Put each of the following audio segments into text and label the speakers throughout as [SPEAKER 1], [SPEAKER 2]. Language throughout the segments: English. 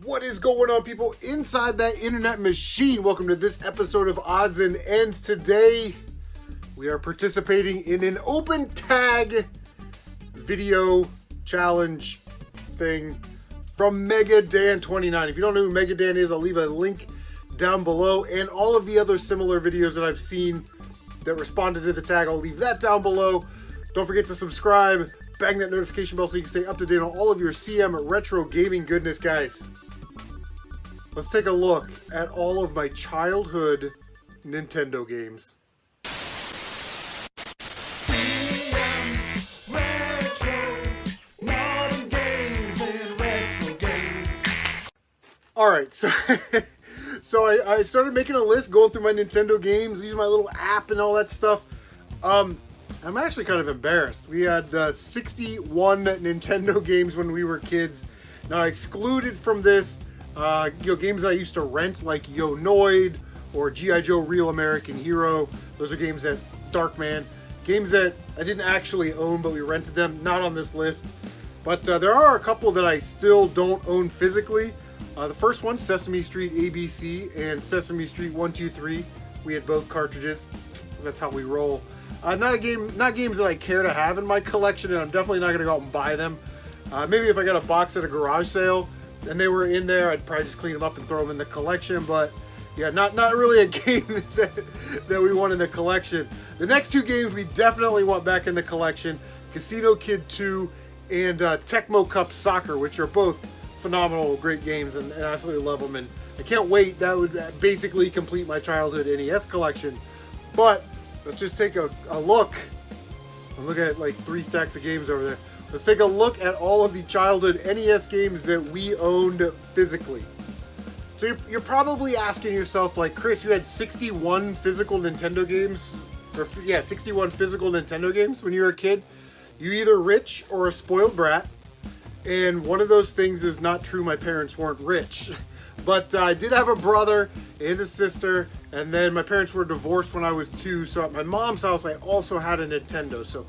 [SPEAKER 1] What is going on, people inside that internet machine? Welcome to this episode of Odds and Ends. Today, we are participating in an open tag video challenge thing from MegaDan29. If you don't know who MegaDan is, I'll leave a link down below, and all of the other similar videos that I've seen that responded to the tag, I'll leave that down below. Don't forget to subscribe, bang that notification bell so you can stay up to date on all of your CMRetro gaming goodness, guys. Let's take a look at all of my childhood Nintendo games. Alright, so I started making a list, going through my Nintendo games, using my little app and all that stuff. I'm actually kind of embarrassed. We had 61 Nintendo games when we were kids. Now, excluded from this, games that I used to rent, like Yo Noid or G.I. Joe Real American Hero. Those are games that, Darkman, games that I didn't actually own, but we rented them. Not on this list. But there are a couple that I still don't own physically. The first one, Sesame Street Abc and Sesame Street 1, 2, 3. We had both cartridges. That's how we roll. Not games that I care to have in my collection, and I'm definitely not going to go out and buy them. Maybe if I got a box at a garage sale and they were in there, I'd probably just clean them up and throw them in the collection. But yeah, not really a game that we want in the collection. The next two games we definitely want back in the collection: Casino Kid 2 and Tecmo Cup Soccer, which are both phenomenal, great games, and I absolutely love them. And I can't wait. That would basically complete my childhood NES collection. But let's just take a look. I'm looking at like 3 stacks of games over there. Let's take a look at all of the childhood NES games that we owned physically. So you're probably asking yourself, like, Chris, you had 61 physical Nintendo games? Or, yeah, 61 physical Nintendo games when you were a kid? You're either rich or a spoiled brat. And one of those things is not true. My parents weren't rich. But I did have a brother and a sister, and then my parents were divorced when I was 2. So at my mom's house, I also had a Nintendo. So,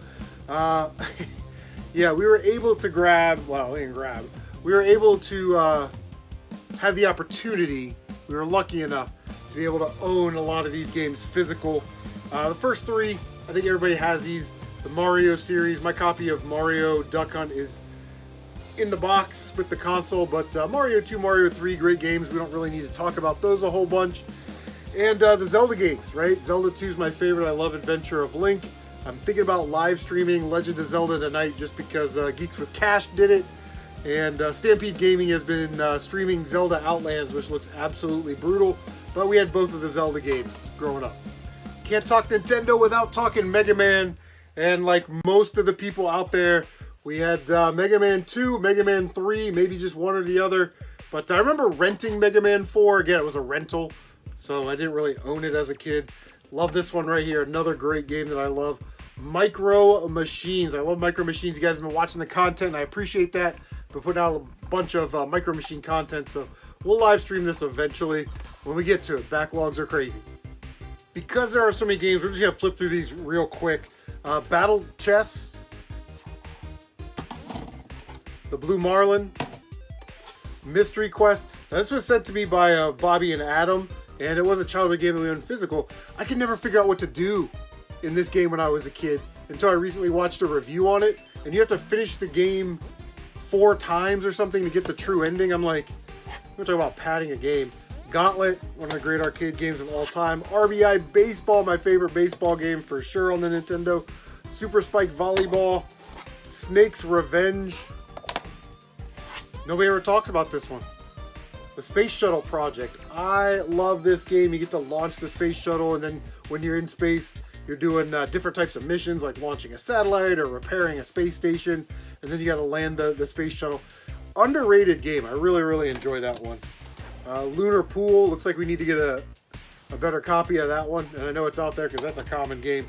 [SPEAKER 1] yeah, we were able to we were able to have the opportunity. We were lucky enough to be able to own a lot of these games physical. The first 3, I think everybody has these. The Mario series. My copy of Mario Duck Hunt is in the box with the console, but Mario 2, Mario 3, great games. We don't really need to talk about those a whole bunch. And the Zelda games, right? Zelda 2 is my favorite. I love Adventure of Link. I'm thinking about live streaming Legend of Zelda tonight just because Geeks with Cash did it. And Stampede Gaming has been streaming Zelda Outlands, which looks absolutely brutal. But we had both of the Zelda games growing up. Can't talk Nintendo without talking Mega Man. And like most of the people out there, we had Mega Man 2, Mega Man 3, maybe just one or the other. But I remember renting Mega Man 4. Again, it was a rental, so I didn't really own it as a kid. Love this one right here. Another great game that I love. Micro Machines. I love Micro Machines. You guys have been watching the content, and I appreciate that. We're putting out a bunch of Micro Machine content, so we'll live stream this eventually when we get to it. Backlogs are crazy. Because there are so many games, we're just going to flip through these real quick. Battle Chess. The Blue Marlin, Mystery Quest. Now, this was sent to me by Bobby and Adam, and it was a childhood game that we owned physical. I could never figure out what to do in this game when I was a kid until I recently watched a review on it, and you have to finish the game 4 times or something to get the true ending. I'm like, we're talking about padding a game. Gauntlet, one of the great arcade games of all time. Rbi Baseball, my favorite baseball game for sure on the Nintendo. Super Spike Volleyball. Snake's Revenge. Nobody ever talks about this one. The Space Shuttle Project. I love this game. You get to launch the space shuttle, and then when you're in space, you're doing different types of missions, like launching a satellite or repairing a space station, and then you got to land the space shuttle. Underrated game. I really, really enjoy that one. Lunar Pool. Looks like we need to get a better copy of that one, and I know it's out there because that's a common game.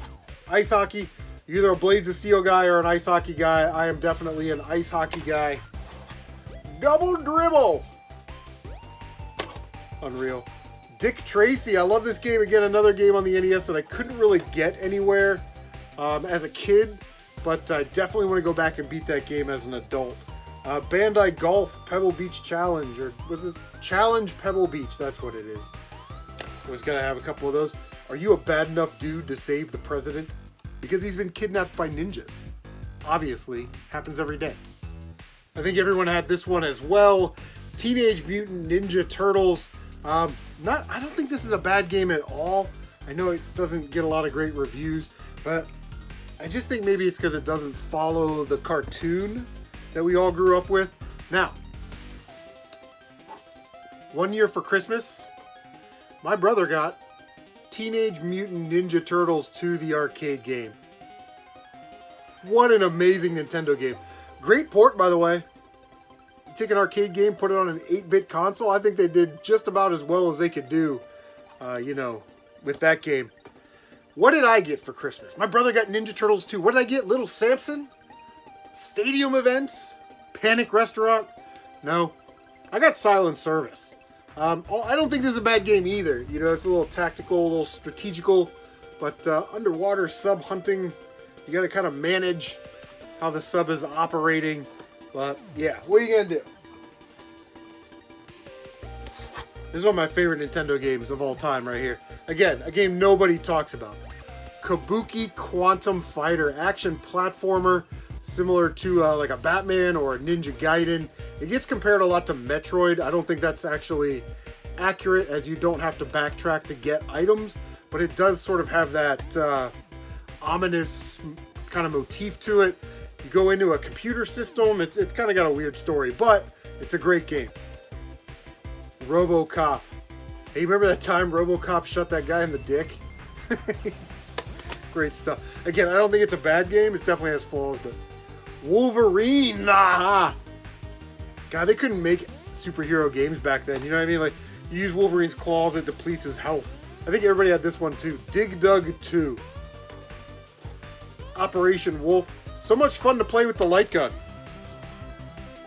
[SPEAKER 1] Ice hockey. You're either a Blades of Steel guy or an ice hockey guy. I am definitely an ice hockey guy. Double Dribble. Unreal. Dick Tracy. I love this game. Again, another game on the NES that I couldn't really get anywhere as a kid, but I definitely want to go back and beat that game as an adult. Bandai Golf Pebble Beach Challenge, or was it Challenge Pebble Beach? That's what it is. Was gonna have a couple of those. Are you a bad enough dude to save the president? Because he's been kidnapped by ninjas. Obviously, happens every day. I think everyone had this one as well. Teenage Mutant Ninja Turtles. I don't think this is a bad game at all. I know it doesn't get a lot of great reviews, but I just think maybe it's because it doesn't follow the cartoon that we all grew up with. Now, one year for Christmas, my brother got Teenage Mutant Ninja Turtles 2, the arcade game. What an amazing Nintendo game. Great port, by the way. You take an arcade game, put it on an 8-bit console. I think they did just about as well as they could do, with that game. What did I get for Christmas? My brother got Ninja Turtles 2. What did I get? Little Samson? Stadium Events? Panic Restaurant? No. I got Silent Service. I don't think this is a bad game either. You know, it's a little tactical, a little strategical, but underwater sub hunting, you got to kind of manage how the sub is operating. But yeah, what are you going to do? This is one of my favorite Nintendo games of all time right here. Again, a game nobody talks about. Kabuki Quantum Fighter, action platformer, similar to like a Batman or a Ninja Gaiden. It gets compared a lot to Metroid. I don't think that's actually accurate, as you don't have to backtrack to get items, but it does sort of have that ominous kind of motif to it. You go into a computer system, it's kind of got a weird story, but it's a great game. Robocop. Hey, remember that time Robocop shot that guy in the dick? Great stuff. Again, I don't think it's a bad game. It definitely has flaws, but Wolverine! Nah! God, they couldn't make superhero games back then. You know what I mean? Like, you use Wolverine's claws, it depletes his health. I think everybody had this one too. Dig Dug 2. Operation Wolf. So much fun to play with the light gun.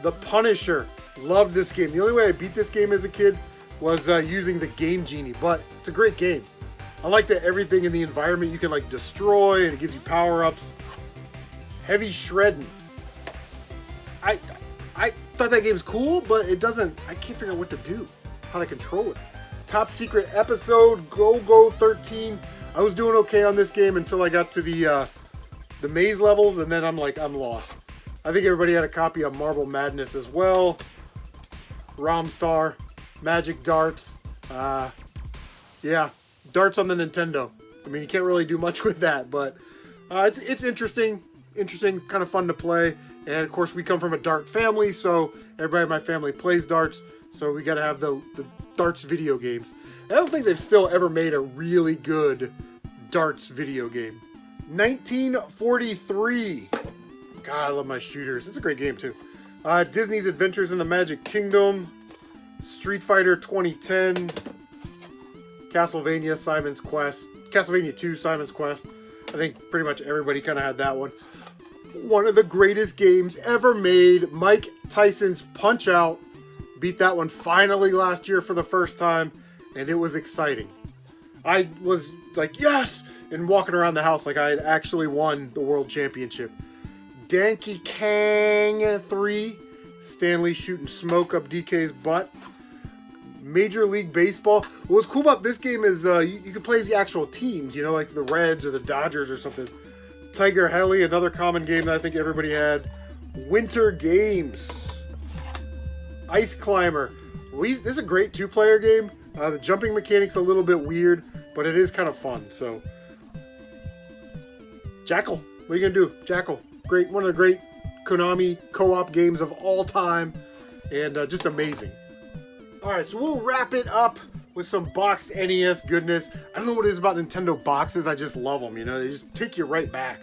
[SPEAKER 1] The Punisher. Loved this game. The only way I beat this game as a kid was using the Game Genie, but it's a great game. I like that everything in the environment you can like destroy, and it gives you power-ups. Heavy Shredding. I thought that game's cool, but it doesn't, I can't figure out what to do, how to control it. Top Secret Episode, Go 13. I was doing okay on this game until I got to the maze levels, and then I'm lost. I think everybody had a copy of Marble Madness as well. Romstar, Magic Darts. Yeah, darts on the Nintendo. I mean, you can't really do much with that, but it's interesting, kind of fun to play. And of course, we come from a dart family, so everybody in my family plays darts. So we got to have the darts video games. I don't think they've still ever made a really good darts video game. 1943. God, I love my shooters. It's a great game too. Disney's Adventures in the Magic Kingdom. Street Fighter 2010. Castlevania Simon's Quest. Castlevania 2 Simon's Quest. I think pretty much everybody kind of had that one. One of the greatest games ever made. Mike Tyson's Punch-Out! Beat that one finally last year for the first time, and it was exciting. I was like, yes! And walking around the house like I had actually won the world championship. Donkey Kong 3. Stanley shooting smoke up DK's butt. Major League Baseball. What was cool about this game is you could play as the actual teams, you know, like the Reds or the Dodgers or something. Tiger Heli, another common game that I think everybody had. Winter Games. Ice Climber. This is a great two-player game. The jumping mechanic's a little bit weird, but it is kind of fun. So, Jackal. What are you gonna do? Jackal. Great, one of the great Konami co-op games of all time, and just amazing. All right, so we'll wrap it up with some boxed NES goodness. I don't know what it is about Nintendo boxes. I just love them. You know, they just take you right back.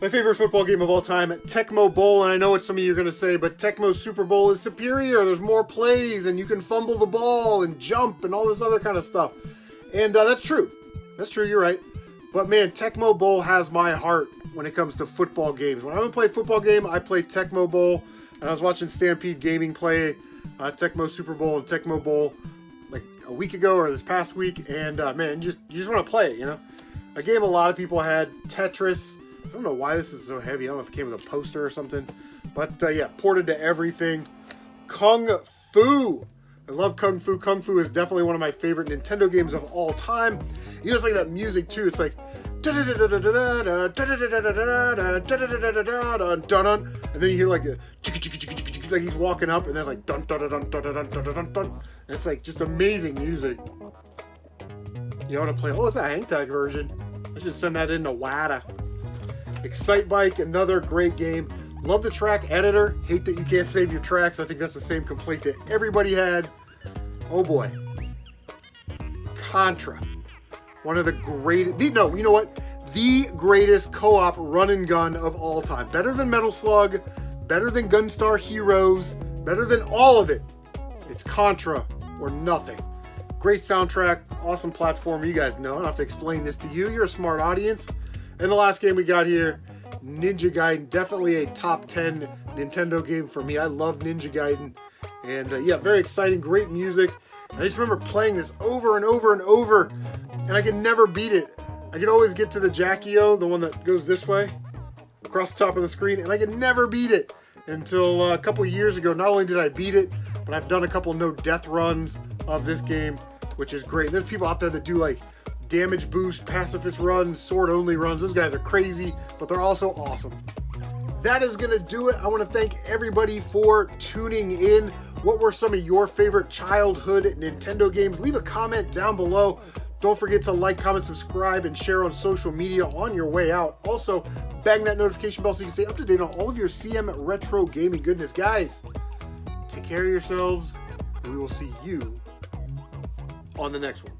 [SPEAKER 1] My favorite football game of all time, Tecmo Bowl, and I know what some of you are going to say, but Tecmo Super Bowl is superior. There's more plays, and you can fumble the ball and jump and all this other kind of stuff. And that's true. That's true, you're right. But man, Tecmo Bowl has my heart when it comes to football games. When I want to play a football game, I play Tecmo Bowl. And I was watching Stampede Gaming play Tecmo Super Bowl and Tecmo Bowl like a week ago or this past week. And man, you just want to play it, you know? A game a lot of people had, Tetris. I don't know why this is so heavy. I don't know if it came with a poster or something. But yeah, ported to everything. Kung Fu. I love Kung Fu. Kung Fu is definitely one of my favorite Nintendo games of all time. You just like that music too. It's like, and then you hear like a like he's walking up, and then like dun dun dun dun dun dun dun dun dun. And it's like just amazing music. You want to play? Oh, it's a hang tag version. I should send that into WADA. Excite Bike, another great game. Love the track editor. Hate that you can't save your tracks. I think that's the same complaint that everybody had. Oh boy. Contra. One of the greatest. No, you know what? The greatest co-op run and gun of all time. Better than Metal Slug. Better than Gunstar Heroes. Better than all of it. It's Contra or nothing. Great soundtrack. Awesome platform. You guys know. I don't have to explain this to you. You're a smart audience. And the last game we got here, Ninja Gaiden. Definitely a top 10 Nintendo game for me. I love Ninja Gaiden. And yeah, very exciting. Great music. And I just remember playing this over and over and over. And I could never beat it. I could always get to the Jackie-O, the one that goes this way, across the top of the screen. And I could never beat it until a couple years ago. Not only did I beat it, but I've done a couple no-death runs of this game, which is great. There's people out there that do like damage boost, pacifist runs, sword only runs. Those guys are crazy, but they're also awesome. That is going to do it. I want to thank everybody for tuning in. What were some of your favorite childhood Nintendo games? Leave a comment down below. Don't forget to like, comment, subscribe, and share on social media on your way out. Also, bang that notification bell so you can stay up to date on all of your CMRetro gaming goodness. Guys, take care of yourselves, and we will see you on the next one.